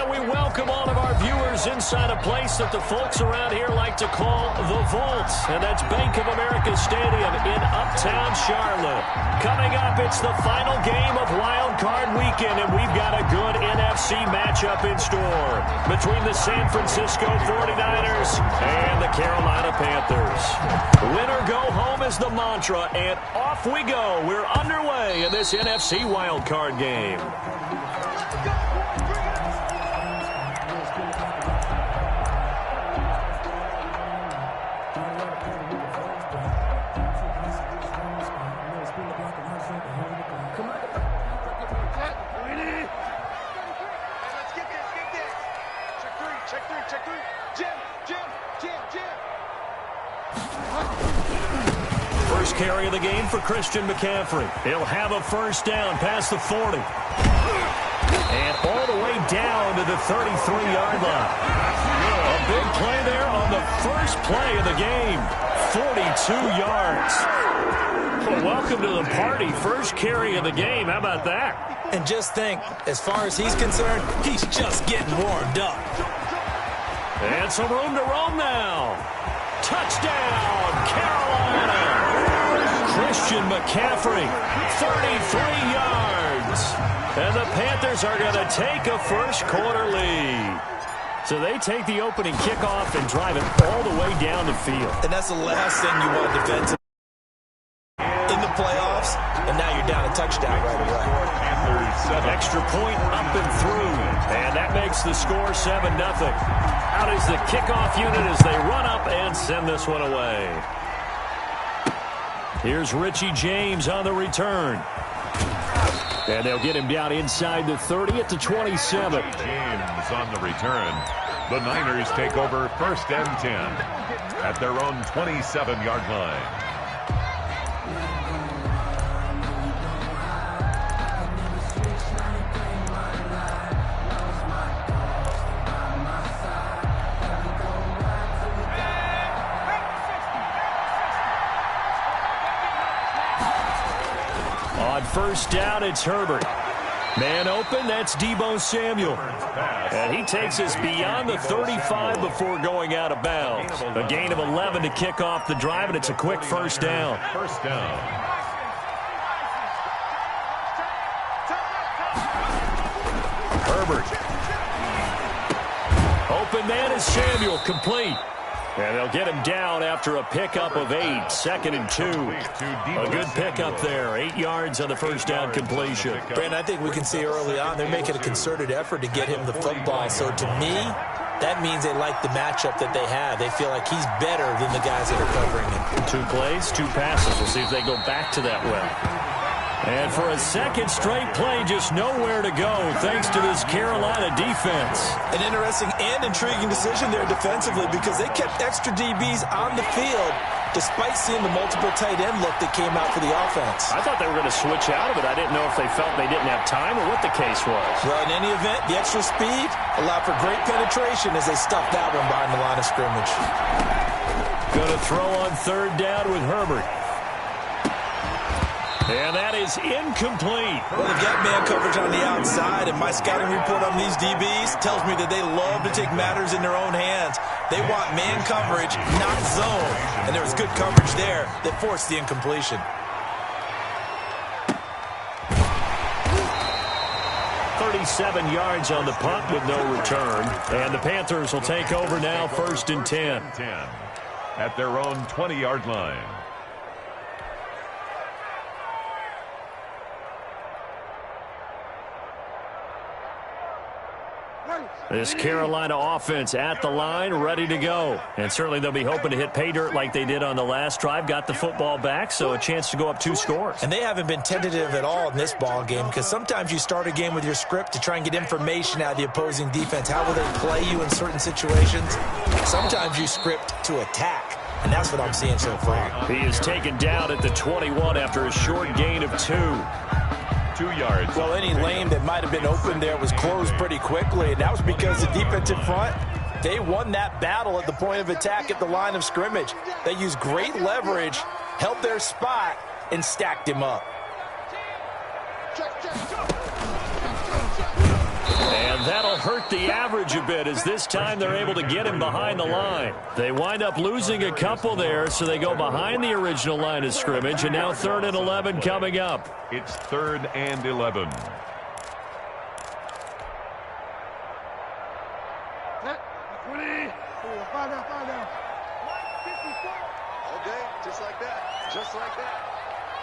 And we welcome all of our viewers inside a place that the folks around here like to call the Vault. And that's Bank of America Stadium in Uptown Charlotte. Coming up, it's the final game of Wild Card Weekend, and we've got a good NFC matchup in store between the San Francisco 49ers and the Carolina Panthers. Win or go home is the mantra, and off we go. We're underway in this NFC Wild Card game. First carry of the game for Christian McCaffrey. He'll have a first down past the 40. And all the way down to the 33-yard line. A big play there on the first play of the game. 42 yards. Well, welcome to the party. First carry of the game. How about that? And just think, as far as he's concerned, he's just getting warmed up. And some room to roam now. Touchdown, Carolina. Christian McCaffrey, 33 yards. And the Panthers are going to take a first-quarter lead. So they take the opening kickoff and drive it all the way down the field. And that's the last thing you want defensively in the playoffs. And now you're down a touchdown right away. Extra point up and through. And that makes the score 7-0. Out is the kickoff unit as they run up and send this one away. Here's Richie James on the return. And they'll get him down inside the 30 at the 27. James on the return. The Niners take over 1st and 10 at their own 27-yard line. On first down, it's Herbert. Man open, that's Deebo Samuel. And he takes us beyond the 35 before going out of bounds. A gain of 11 to kick off the drive, and it's a quick first down. First down. Herbert. Open man is Samuel, complete. And they'll get him down after a pickup of 8, 2nd and 2. A good pickup there, 8 yards on the first down completion. Brandon, I think we can see early on they're making a concerted effort to get him the football. So to me, that means they like the matchup that they have. They feel like he's better than the guys that are covering him. 2 plays, 2 passes. We'll see if they go back to that well. And for a second straight play, just nowhere to go thanks to this Carolina defense. An interesting and intriguing decision there defensively because they kept extra DBs on the field despite seeing the multiple tight end look that came out for the offense. I thought they were going to switch out of it. I didn't know if they felt they didn't have time or what the case was. Well, in any event, the extra speed allowed for great penetration as they stuffed that one behind the line of scrimmage. Going to throw on third down with Herbert. And that is incomplete. Well, they've got man coverage on the outside, and my scouting report on these DBs tells me that they love to take matters in their own hands. They want man coverage, not zone. And there was good coverage there that forced the incompletion. 37 yards on the punt with no return. And the Panthers will take over now, 1st and 10. At their own 20-yard line. This Carolina offense at the line, ready to go. And certainly they'll be hoping to hit pay dirt like they did on the last drive. Got the football back, so a chance to go up 2 scores. And they haven't been tentative at all in this ball game because sometimes you start a game with your script to try and get information out of the opposing defense. How will they play you in certain situations? Sometimes you script to attack. And that's what I'm seeing so far. He is taken down at the 21 after a short gain of 2. 2 yards. Well, any lane that might have been open there was closed pretty quickly, and that was because the defensive front, they won that battle at the point of attack at the line of scrimmage. They used great leverage, held their spot, and stacked him up. And that'll hurt the average a bit, as this time they're able to get him behind the line. They wind up losing a couple there, so they go behind the original line of scrimmage, and now 3rd and 11 coming up. It's 3rd and 11. Okay, just like that. Just like that.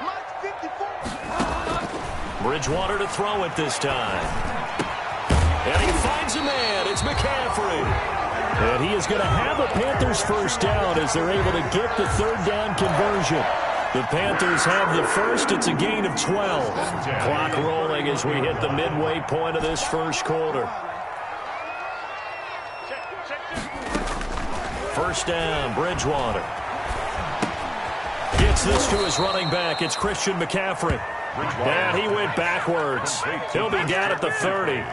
Mike 54. Bridgewater to throw it this time. And he finds a man. It's McCaffrey. And he is going to have a Panthers first down as they're able to get the 3rd down conversion. The Panthers have the first. It's a gain of 12. Clock rolling as we hit the midway point of this first quarter. First down, Bridgewater. Gets this to his running back. It's Christian McCaffrey. And he went backwards. He'll be down at the 30.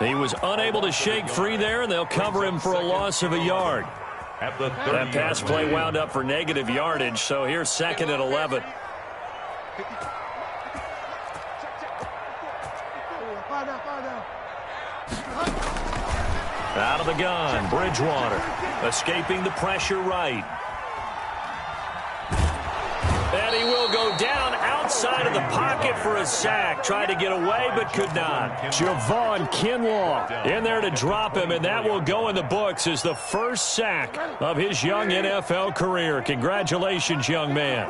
He was unable to shake free there, and they'll cover him for a loss of a yard. That pass play wound up for negative yardage, so here's 2nd and 11. Out of the gun, Bridgewater. Escaping the pressure right. And he will go down outside of the pocket for a sack. Tried to get away, but could not. Javon Kinlaw in there to drop him, and that will go in the books as the first sack of his young NFL career. Congratulations, young man.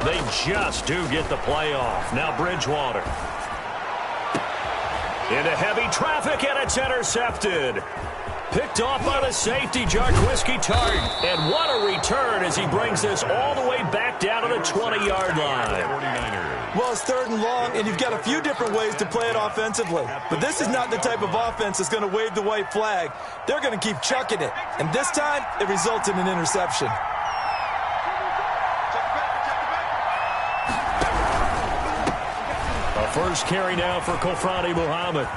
They just do get the playoff. Now Bridgewater. Into heavy traffic, and it's intercepted. Picked off by the safety, Jarquiski Tart. And what a return as he brings this all the way back down to the 20-yard line. Well, it's 3rd and long, and you've got a few different ways to play it offensively. But this is not the type of offense that's going to wave the white flag. They're going to keep chucking it. And this time, it results in an interception. First carry now for Kofrani Muhammad.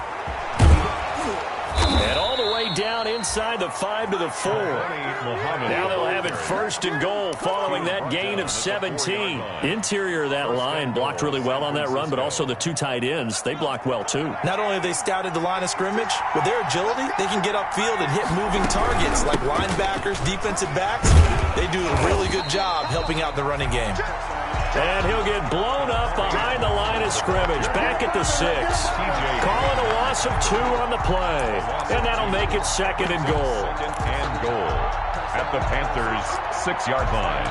And all the way down inside the 5 to the 4. Now they'll have it 1st and goal following that gain of 17. Interior of that line blocked really well on that run, but also the 2 tight ends, they blocked well too. Not only have they scouted the line of scrimmage, with their agility, they can get upfield and hit moving targets like linebackers, defensive backs. They do a really good job helping out the running game. And he'll get blown up behind the line of scrimmage, back at the 6. Calling a loss of 2 on the play. And that'll make it 2nd and goal. 2nd and goal at the Panthers' 6-yard line.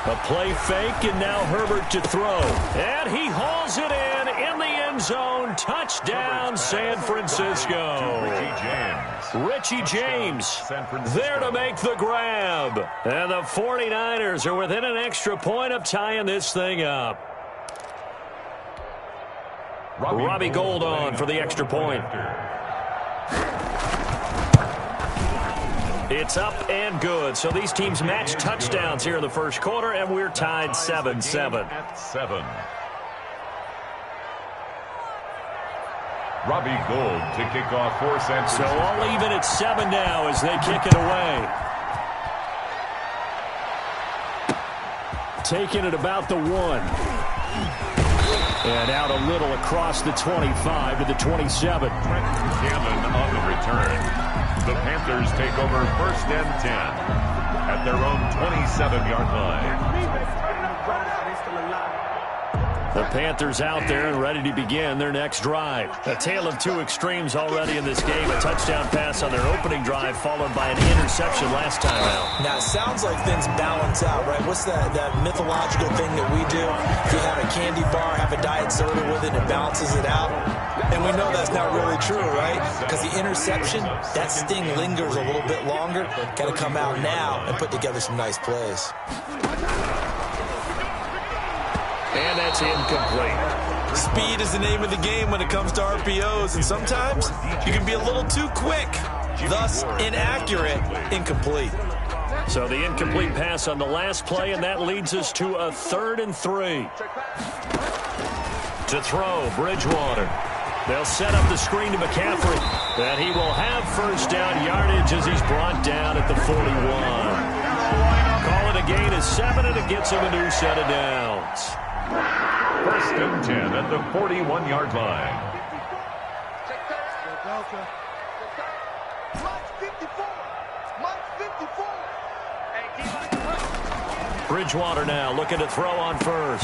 A play fake, and now Herbert to throw. And he hauls it in the end zone. Touchdown, San Francisco. Richie James there to make the grab. And the 49ers are within an extra point of tying this thing up. Robbie Gould on for the extra point. It's up and good. So these teams match touchdowns here in the first quarter, and we're tied 7-7. At 7. Robbie Gould to kick off for San Francisco. So all even at 7 now as they kick it away. Taking it about the 1. And out a little across the 25 to the 27. Cannon on the return. The Panthers take over 1st and 10 at their own 27-yard line. The Panthers out there and ready to begin their next drive. A tale of 2 extremes already in this game. A touchdown pass on their opening drive followed by an interception last time out. Now, it sounds like things balance out, right? What's that mythological thing that we do? If you have a candy bar, have a diet soda with it, it balances it out. And we know that's not really true, right? Because the interception, that sting lingers a little bit longer. Got to come out now and put together some nice plays. And that's incomplete. Speed is the name of the game when it comes to RPOs, and sometimes you can be a little too quick. thus inaccurate, incomplete. So the incomplete pass on the last play, and that leads us to a 3rd and 3. To throw, Bridgewater. They'll set up the screen to McCaffrey. And he will have first down yardage as he's brought down at the 41. Call it a gain of 7, and it gets him a new set of downs. 1st and 10 at the 41-yard line. Bridgewater now looking to throw on first.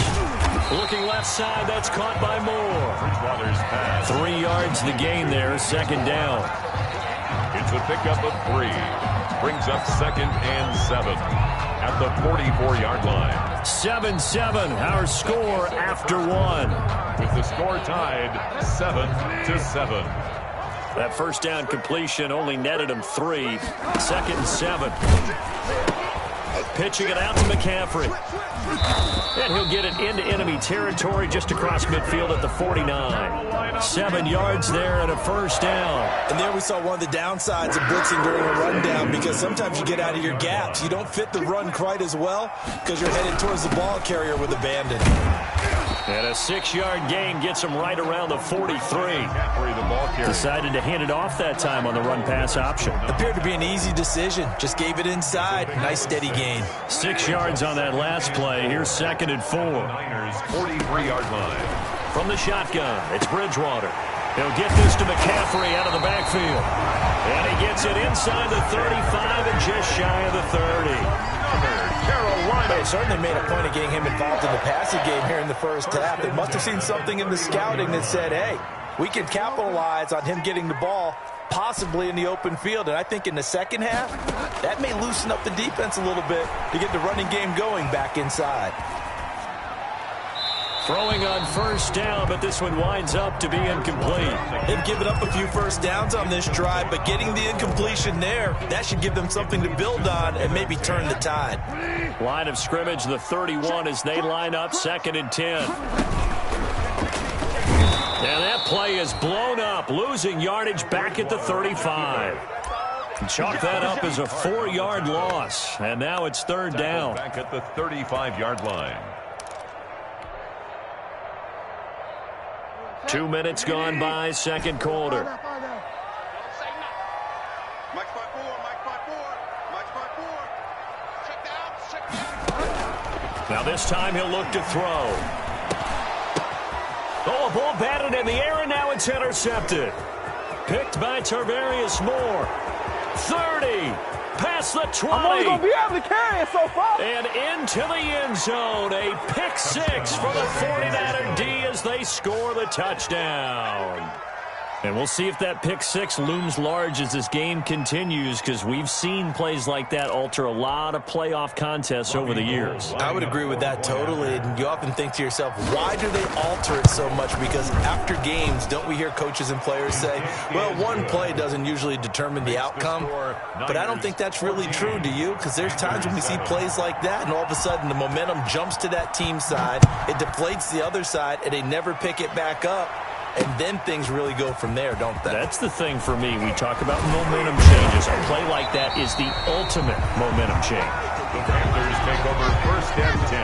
Looking left side, that's caught by Moore. Bridgewater's pass. 3 yards the gain there, 2nd down. It's a pickup of 3. Brings up 2nd and 7 at the 44-yard line. 7-7, our score after 1. With the score tied 7-7. That first down completion only netted him 3. 2nd and 7. Pitching it out to McCaffrey. And he'll get it into enemy territory just across midfield at the 49. 7 yards there and a first down. And there we saw one of the downsides of blitzing during a rundown, because sometimes you get out of your gaps. You don't fit the run quite as well because you're headed towards the ball carrier with abandon. And a 6-yard gain gets him right around the 43. Decided to hand it off that time on the run-pass option. Appeared to be an easy decision. Just gave it inside. Nice steady gain. 6 yards on that last play. Here's 2nd and 4. Niners 43-yard line. From the shotgun, it's Bridgewater. He'll get this to McCaffrey out of the backfield. And he gets it inside the 35 and just shy of the 30. They certainly made a point of getting him involved in the passing game here in the first half. They must have seen something in the scouting that said, hey, we can capitalize on him getting the ball possibly in the open field. And I think in the second half, that may loosen up the defense a little bit to get the running game going back inside. Throwing on first down, but this one winds up to be incomplete. They've given up a few first downs on this drive, but getting the incompletion there, that should give them something to build on and maybe turn the tide. Line of scrimmage, the 31 as they line up, 2nd and 10. And that play is blown up, losing yardage back at the 35. Chalk that up as a 4-yard loss, and now it's 3rd down. Back at the 35-yard line. 2 minutes gone by, 2nd quarter. Now this time he'll look to throw. Oh, a ball batted in the air, and now it's intercepted. Picked by Tarvarius Moore. 30. Past the 20. I'm only going to be able to carry it so far. And into the end zone. A pick 6 for the 49er D as they score the touchdown. And we'll see if that pick 6 looms large as this game continues, because we've seen plays like that alter a lot of playoff contests over the years. I would agree with that totally. And you often think to yourself, why do they alter it so much? Because after games, don't we hear coaches and players say, well, one play doesn't usually determine the outcome. But I don't think that's really true, do you? Because there's times when we see plays like that, and all of a sudden the momentum jumps to that team's side. It deflates the other side, and they never pick it back up. And then things really go from there, don't they? That's the thing for me. We talk about momentum changes. A play like that is the ultimate momentum change. The Panthers take over 1st and 10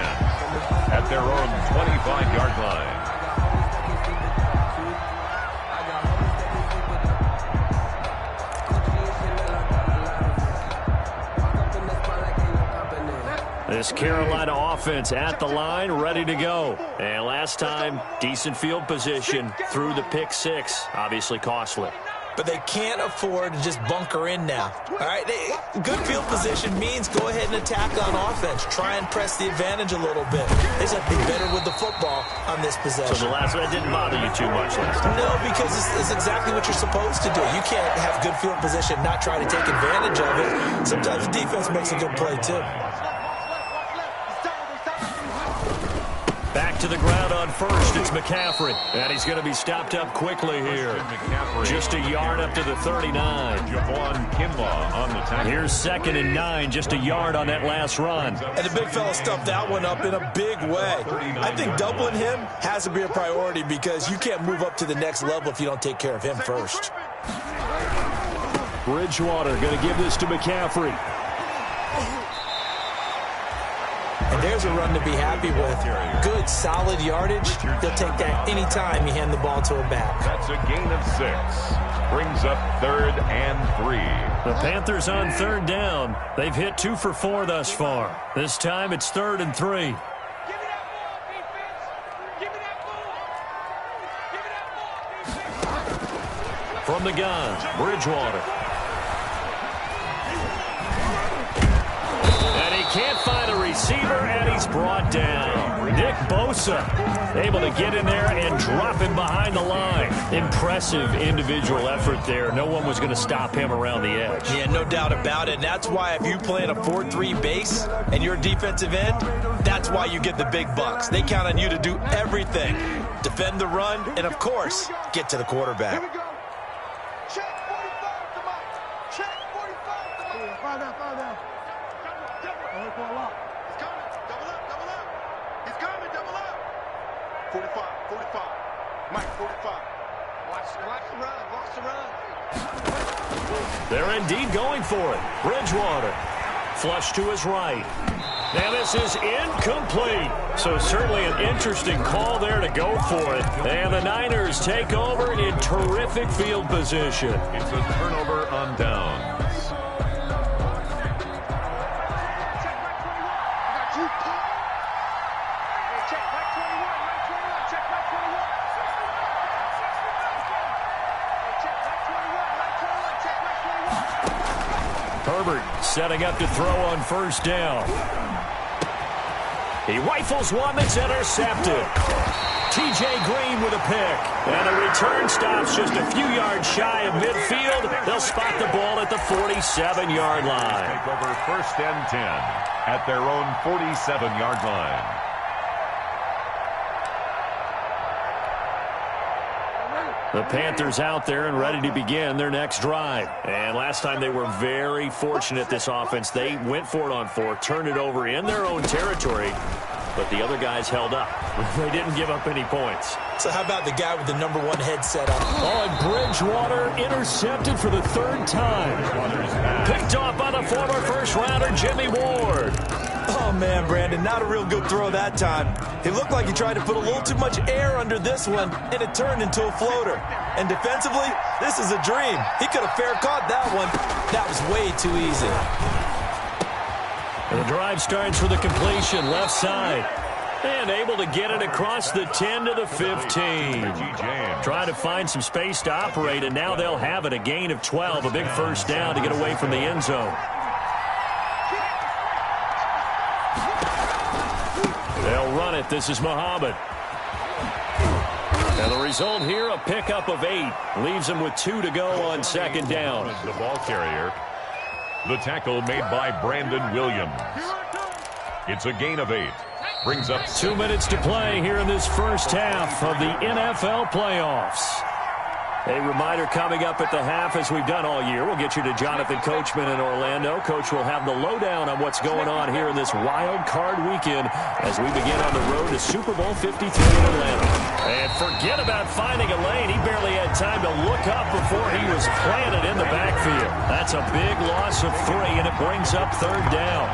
at their own 25-yard line. This Carolina offense at the line, ready to go. And last time, decent field position through the pick 6, obviously costly. But they can't afford to just bunker in now. All right, good field position means go ahead and attack on offense. Try and press the advantage a little bit. They just have to be better with the football on this possession. So the last one didn't bother you too much last time? No, because it's exactly what you're supposed to do. You can't have good field position, not try to take advantage of it. Sometimes the defense makes a good play, too. Back to the ground on first, it's McCaffrey. And he's going to be stopped up quickly here. Just a yard up to the 39. Javon Kinlaw on the tackle. Here's 2nd and 9, just a yard on that last run. And the big fella stuffed that one up in a big way. I think doubling him has to be a priority, because you can't move up to the next level if you don't take care of him first. Bridgewater going to give this to McCaffrey. And there's a run to be happy with. Good, solid yardage. He'll take that anytime you hand the ball to a back. That's a gain of 6. Brings up 3rd and 3. The Panthers on 3rd down. They've hit 2 for 4 thus far. This time it's 3rd and 3. From the gun, Bridgewater. And he can't find a receiver, and he's brought down. Nick Bosa able to get in there and drop him behind the line. Impressive individual effort there. No one was going to stop him around the edge. Yeah, no doubt about it. And that's why if you play in a 4-3 base and you're a defensive end, that's why you get the big bucks. They count on you to do everything. Defend the run and, of course, get to the quarterback. Here we go. Check 45 to Mike. Check 45 to Mike. Fall down. He's coming. Double up. He's coming. Double up. 45. Mike, 45. Watch the run. They're indeed going for it. Bridgewater. Flush to his right. Now this is incomplete. So certainly an interesting call there to go for it. And the Niners take over in terrific field position. It's a turnover on downs. Herbert setting up to throw on 1st down. He rifles one that's intercepted. T.J. Green with a pick. And the return stops just a few yards shy of midfield. They'll spot the ball at the 47-yard line. Take over 1st and 10 at their own 47-yard line. The Panthers out there and ready to begin their next drive. And last time they were very fortunate, this offense. They went for it on 4, turned it over in their own territory, but the other guys held up. They didn't give up any points. So how about the guy with the number 1 headset on? Oh, and Bridgewater intercepted for the 3rd time. Picked off by the former first-rounder Jimmy Ward. Oh, man, Brandon, not a real good throw that time. It looked like he tried to put a little too much air under this one, and it turned into a floater. And defensively, this is a dream. He could have fair caught that one. That was way too easy. And the drive starts with a completion left side. And able to get it across the 10 to the 15. Trying to find some space to operate, and now they'll have it. A gain of 12, a big 1st down to get away from the end zone. They'll run it. This is Muhammad. And the result here, a pickup of 8. Leaves them with 2 to go on 2nd down. The ball carrier. The tackle made by Brandon Williams. It's a gain of 8. Brings up 2 minutes to play here in this first half of the NFL playoffs. A reminder coming up at the half, as we've done all year. We'll get you to Jonathan Coachman in Orlando. Coach will have the lowdown on what's going on here in this wild card weekend as we begin on the road to Super Bowl 53 in Atlanta. And forget about finding a lane. He barely had time to look up before he was planted in the backfield. That's a big loss of 3, and it brings up 3rd down.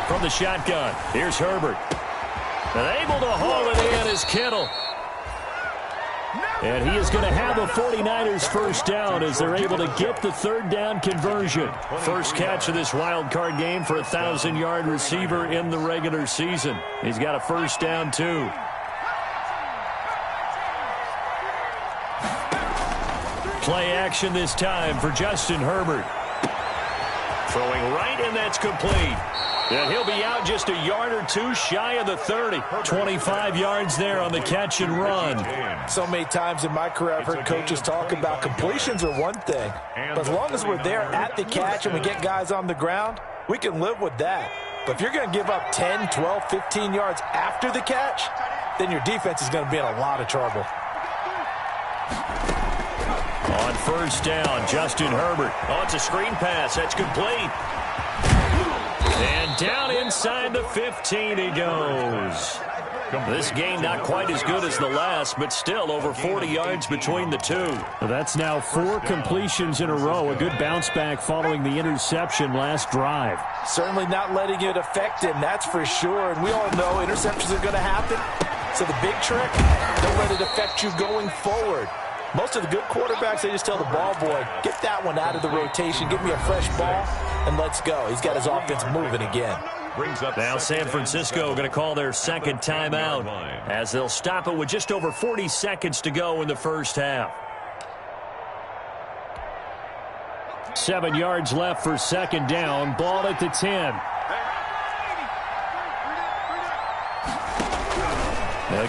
From the shotgun, here's Herbert. And able to haul it in is Kittle. And he is going to have a 49ers 1st down as they're able to get the 3rd down conversion. First catch of this wild card game for a 1,000-yard receiver in the regular season. He's got a 1st down, too. Play action this time for Justin Herbert. Throwing right, and that's complete. And he'll be out just a yard or 2 shy of the 30. 25 yards there on the catch and run. So many times in my career, I've heard coaches talk about completions are one thing. But as long as we're there at the catch and we get guys on the ground, we can live with that. But if you're going to give up 10, 12, 15 yards after the catch, then your defense is going to be in a lot of trouble. On first down. Justin Herbert. Oh, it's a screen pass. That's complete. And down inside the 15 he goes. This game not quite as good as the last, but still over 40 yards between the two. That's now 4 completions in a row. A good bounce back following the interception last drive. Certainly not letting it affect him, that's for sure. And we all know interceptions are going to happen. So the big trick, don't let it affect you going forward. Most of the good quarterbacks, they just tell the ball boy, get that one out of the rotation, give me a fresh ball, and let's go. He's got his offense moving again. Now San Francisco going to call their second timeout as they'll stop it with just over 40 seconds to go in the first half. 7 yards left for second down. Ball at the 10.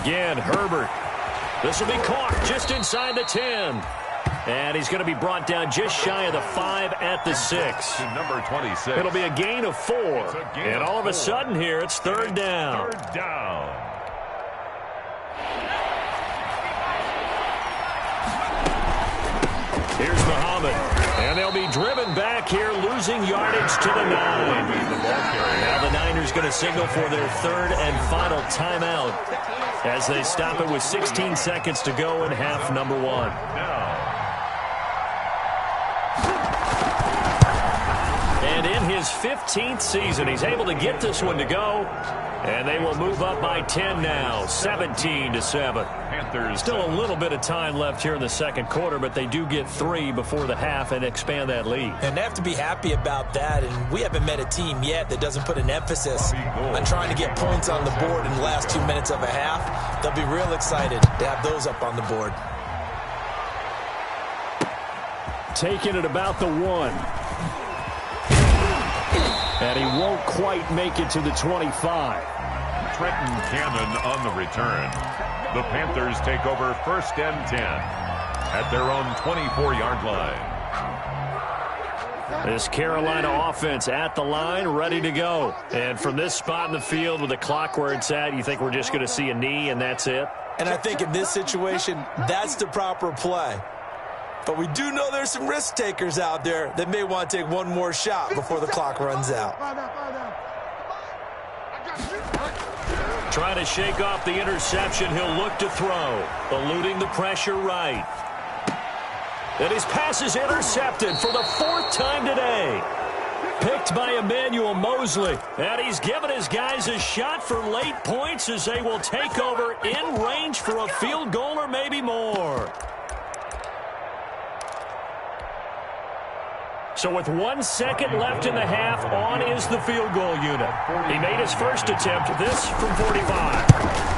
Again, Herbert. This will be caught just inside the 10. And he's going to be brought down just shy of the 5 at the 6. Number 26. It'll be a gain of 4. And all of a sudden here, it's third down. Third down. Here's Muhammad. And they'll be driven back here, losing yardage to the 9. Now the Niners going to signal for their third and final timeout as they stop it with 16 seconds to go in half number 1. And in his 15th season, he's able to get this one to go. And they will move up by 10 now, 17-7. Panthers. Still a little bit of time left here in the second quarter, but they do get 3 before the half and expand that lead. And they have to be happy about that. And we haven't met a team yet that doesn't put an emphasis on trying to get points on the board in the last 2 minutes of a half. They'll be real excited to have those up on the board. Taking it about the 1. And he won't quite make it to the 25. Trenton Cannon on the return. The Panthers take over first and 10 at their own 24-yard line. This Carolina offense at the line, ready to go. And from this spot in the field with the clock where it's at, you think we're just going to see a knee and that's it? And I think in this situation, that's the proper play. But we do know there's some risk takers out there that may want to take one more shot before the clock runs out. Trying to shake off the interception. He'll look to throw. Eluding the pressure right. And his pass is intercepted for the 4th time today. Picked by Emmanuel Mosley. And he's given his guys a shot for late points as they will take over in range for a field goal or maybe more. So with 1 second left in the half, on is the field goal unit. He made his first attempt, this from 45.